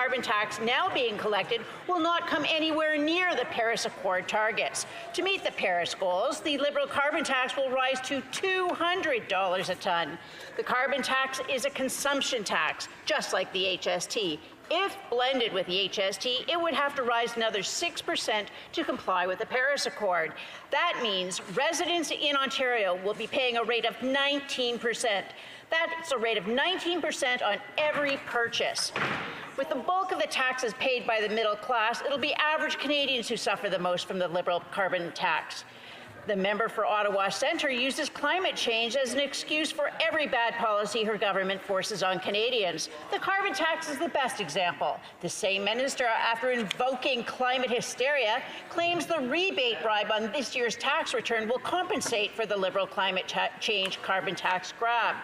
carbon tax now being collected will not come anywhere near the Paris Accord targets. To meet the Paris goals, the Liberal carbon tax will rise to $200 a ton. The carbon tax is a consumption tax, just like the HST. If blended with the HST, it would have to rise another 6% to comply with the Paris Accord. That means residents in Ontario will be paying a rate of 19%. That's a rate of 19% on every purchase. With the bulk of the taxes paid by the middle class, it'll be average Canadians who suffer the most from the Liberal carbon tax. The member for Ottawa Centre uses climate change as an excuse for every bad policy her government forces on Canadians. The carbon tax is the best example. The same minister, after invoking climate hysteria, claims the rebate bribe on this year's tax return will compensate for the Liberal climate change carbon tax grab.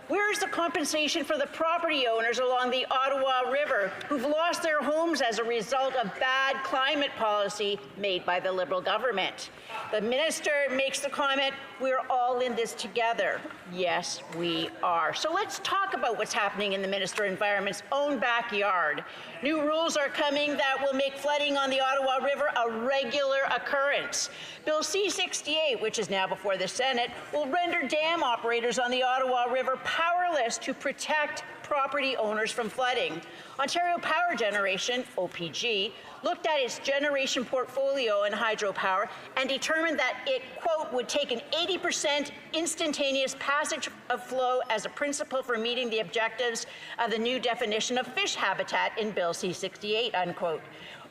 Where is the compensation for the property owners along the Ottawa River who've lost their homes as a result of bad climate policy made by the Liberal government? The minister makes the comment, we're all in this together. Yes, we are. So let's talk about what's happening in the Minister of Environment's own backyard. New rules are coming that will make flooding on the Ottawa River a regular occurrence. Bill C-68, which is now before the Senate, will render dam operators on the Ottawa River powerless to protect property owners from flooding. Ontario Power Generation, OPG, looked at its generation portfolio in hydropower and determined that it, quote, would take an 80% instantaneous passage of flow as a principle for meeting the objectives of the new definition of fish habitat in Bill C-68, unquote.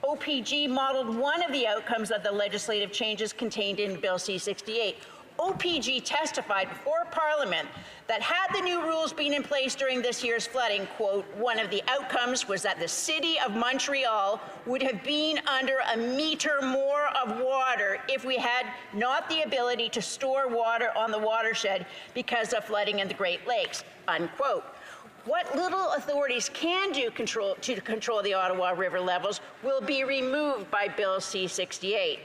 OPG modeled one of the outcomes of the legislative changes contained in Bill C-68. OPG testified before Parliament that had the new rules been in place during this year's flooding, quote, one of the outcomes was that the City of Montreal would have been under a meter more of water if we had not the ability to store water on the watershed because of flooding in the Great Lakes, unquote. What little authorities can do to control the Ottawa River levels will be removed by Bill C-68.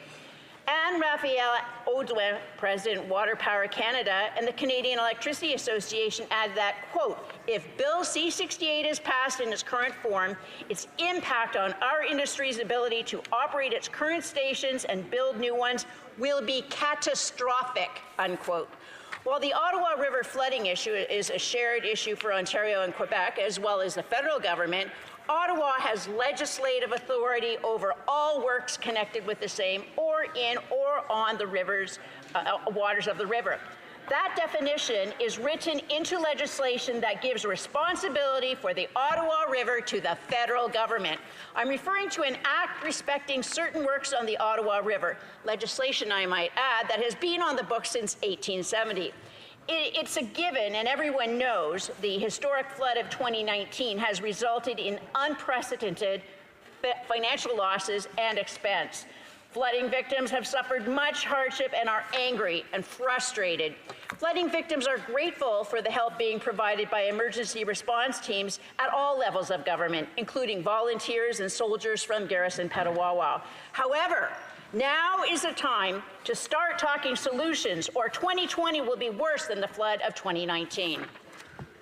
And Raphael Audouin, President Water Power Canada and the Canadian Electricity Association add that, quote, if Bill C-68 is passed in its current form, its impact on our industry's ability to operate its current stations and build new ones will be catastrophic, unquote. While the Ottawa River flooding issue is a shared issue for Ontario and Quebec, as well as the federal government, Ottawa has legislative authority over all works connected with the same or in or on the rivers, waters of the river. That definition is written into legislation that gives responsibility for the Ottawa River to the federal government. I'm referring to an act respecting certain works on the Ottawa River, legislation, I might add, that has been on the books since 1870. It's a given, and everyone knows, the historic flood of 2019 has resulted in unprecedented financial losses and expense. Flooding victims have suffered much hardship and are angry and frustrated. Flooding victims are grateful for the help being provided by emergency response teams at all levels of government, including volunteers and soldiers from Garrison Petawawa. However, now is the time to start talking solutions, or 2020 will be worse than the flood of 2019.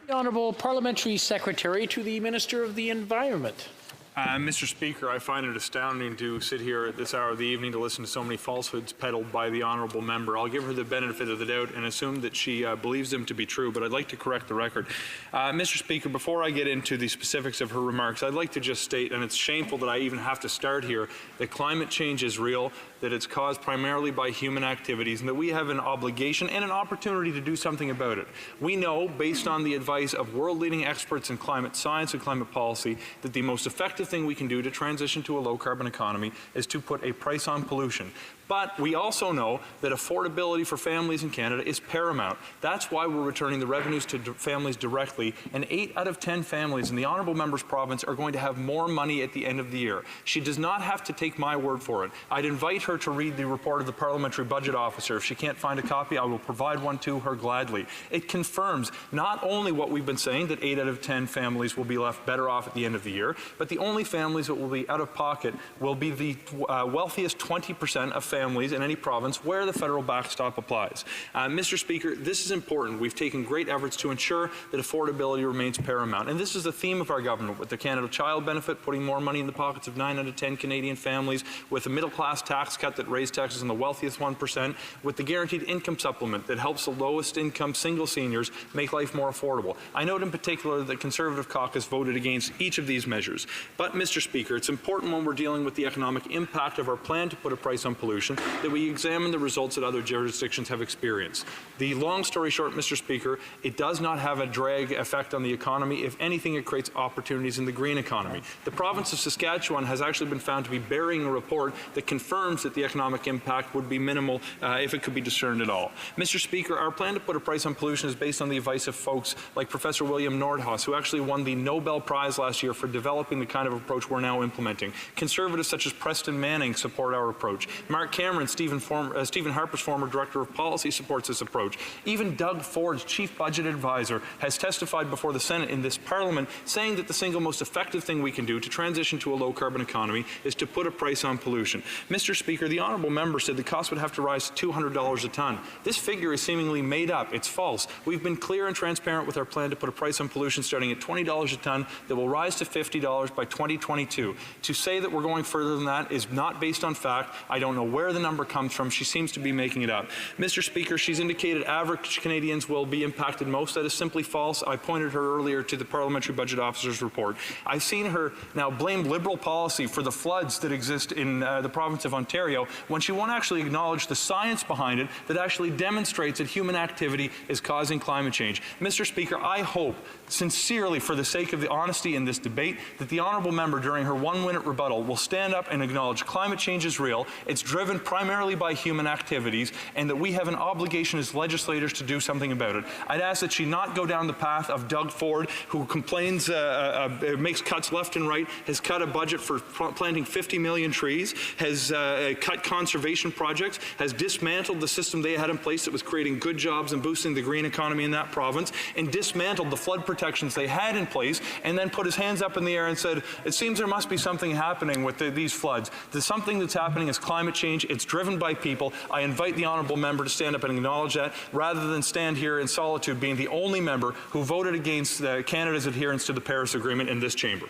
The Honourable Parliamentary Secretary to the Minister of the Environment. Mr. Speaker, I find it astounding to sit here at this hour of the evening to listen to so many falsehoods peddled by the honourable member. I'll give her the benefit of the doubt and assume that she believes them to be true, but I'd like to correct the record. Mr. Speaker, before I get into the specifics of her remarks, I'd like to just state, and it's shameful that I even have to start here, that climate change is real, that it's caused primarily by human activities, and that we have an obligation and an opportunity to do something about it. We know, based on the advice of world-leading experts in climate science and climate policy, that the most effective thing we can do to transition to a low-carbon economy is to put a price on pollution. But we also know that affordability for families in Canada is paramount. That's why we're returning the revenues to families directly, and 8 out of 10 families in the Honourable Member's province are going to have more money at the end of the year. She does not have to take my word for it. I'd invite her to read the report of the Parliamentary Budget Officer. If she can't find a copy, I will provide one to her gladly. It confirms not only what we've been saying, that 8 out of 10 families will be left better off at the end of the year, but the only families that will be out of pocket will be the wealthiest 20% of families families in any province where the federal backstop applies. Mr. Speaker, this is important. We've taken great efforts to ensure that affordability remains paramount. And this is the theme of our government, with the Canada Child Benefit putting more money in the pockets of 9 out of 10 Canadian families, with a middle-class tax cut that raised taxes on the wealthiest 1%, with the guaranteed income supplement that helps the lowest income single seniors make life more affordable. I note in particular that the Conservative caucus voted against each of these measures. But, Mr. Speaker, it's important when we're dealing with the economic impact of our plan to put a price on pollution that we examine the results that other jurisdictions have experienced. The long story short, Mr. Speaker, it does not have a drag effect on the economy. If anything, it creates opportunities in the green economy. The province of Saskatchewan has actually been found to be burying a report that confirms that the economic impact would be minimal if it could be discerned at all. Mr. Speaker, our plan to put a price on pollution is based on the advice of folks like Professor William Nordhaus, who actually won the Nobel Prize last year for developing the kind of approach we're now implementing. Conservatives such as Preston Manning support our approach. Mark Cameron, Stephen Harper's former Director of Policy, supports this approach. Even Doug Ford's Chief Budget Advisor has testified before the Senate in this Parliament saying that the single most effective thing we can do to transition to a low-carbon economy is to put a price on pollution. Mr. Speaker, the honourable member said the cost would have to rise to $200 a tonne. This figure is seemingly made up. It's false. We've been clear and transparent with our plan to put a price on pollution starting at $20 a tonne that will rise to $50 by 2022. To say that we're going further than that is not based on fact. I don't know where the number comes from. She seems to be making it up. Mr. Speaker, she's indicated average Canadians will be impacted most. That is simply false. I pointed her earlier to the Parliamentary Budget Officer's report. I've seen her now blame Liberal policy for the floods that exist in the province of Ontario when she won't actually acknowledge the science behind it that actually demonstrates that human activity is causing climate change. Mr. Speaker, I hope sincerely, for the sake of the honesty in this debate, that the honourable member during her 1-minute rebuttal will stand up and acknowledge climate change is real, it's driven primarily by human activities, and that we have an obligation as legislators to do something about it. I'd ask that she not go down the path of Doug Ford, who complains, makes cuts left and right, has cut a budget for planting 50 million trees, has cut conservation projects, has dismantled the system they had in place that was creating good jobs and boosting the green economy in that province, and dismantled the flood protections they had in place, and then put his hands up in the air and said, it seems there must be something happening with these floods. The something that's happening is climate change. It's driven by people. I invite the honourable member to stand up and acknowledge that, rather than stand here in solitude being the only member who voted against Canada's adherence to the Paris Agreement in this chamber.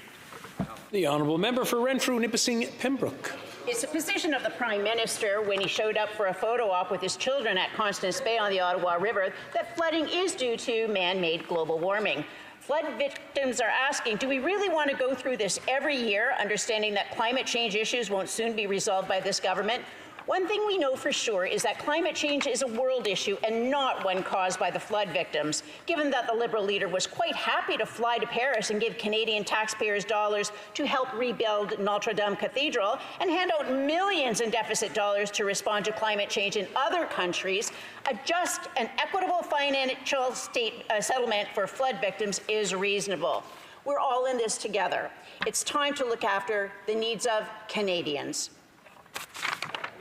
The honourable member for Renfrew-Nipissing-Pembroke. It's the position of the Prime Minister when he showed up for a photo op with his children at Constance Bay on the Ottawa River that flooding is due to man-made global warming. Flood victims are asking, do we really want to go through this every year, understanding that climate change issues won't soon be resolved by this government? One thing we know for sure is that climate change is a world issue and not one caused by the flood victims. Given that the Liberal leader was quite happy to fly to Paris and give Canadian taxpayers dollars to help rebuild Notre Dame Cathedral and hand out millions in deficit dollars to respond to climate change in other countries, a just and equitable financial settlement for flood victims is reasonable. We're all in this together. It's time to look after the needs of Canadians.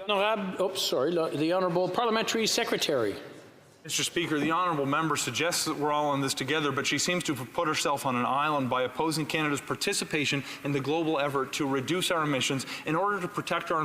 The Honourable Parliamentary Secretary. Mr. Speaker, the honourable member suggests that we're all in this together, but she seems to have put herself on an island by opposing Canada's participation in the global effort to reduce our emissions in order to protect our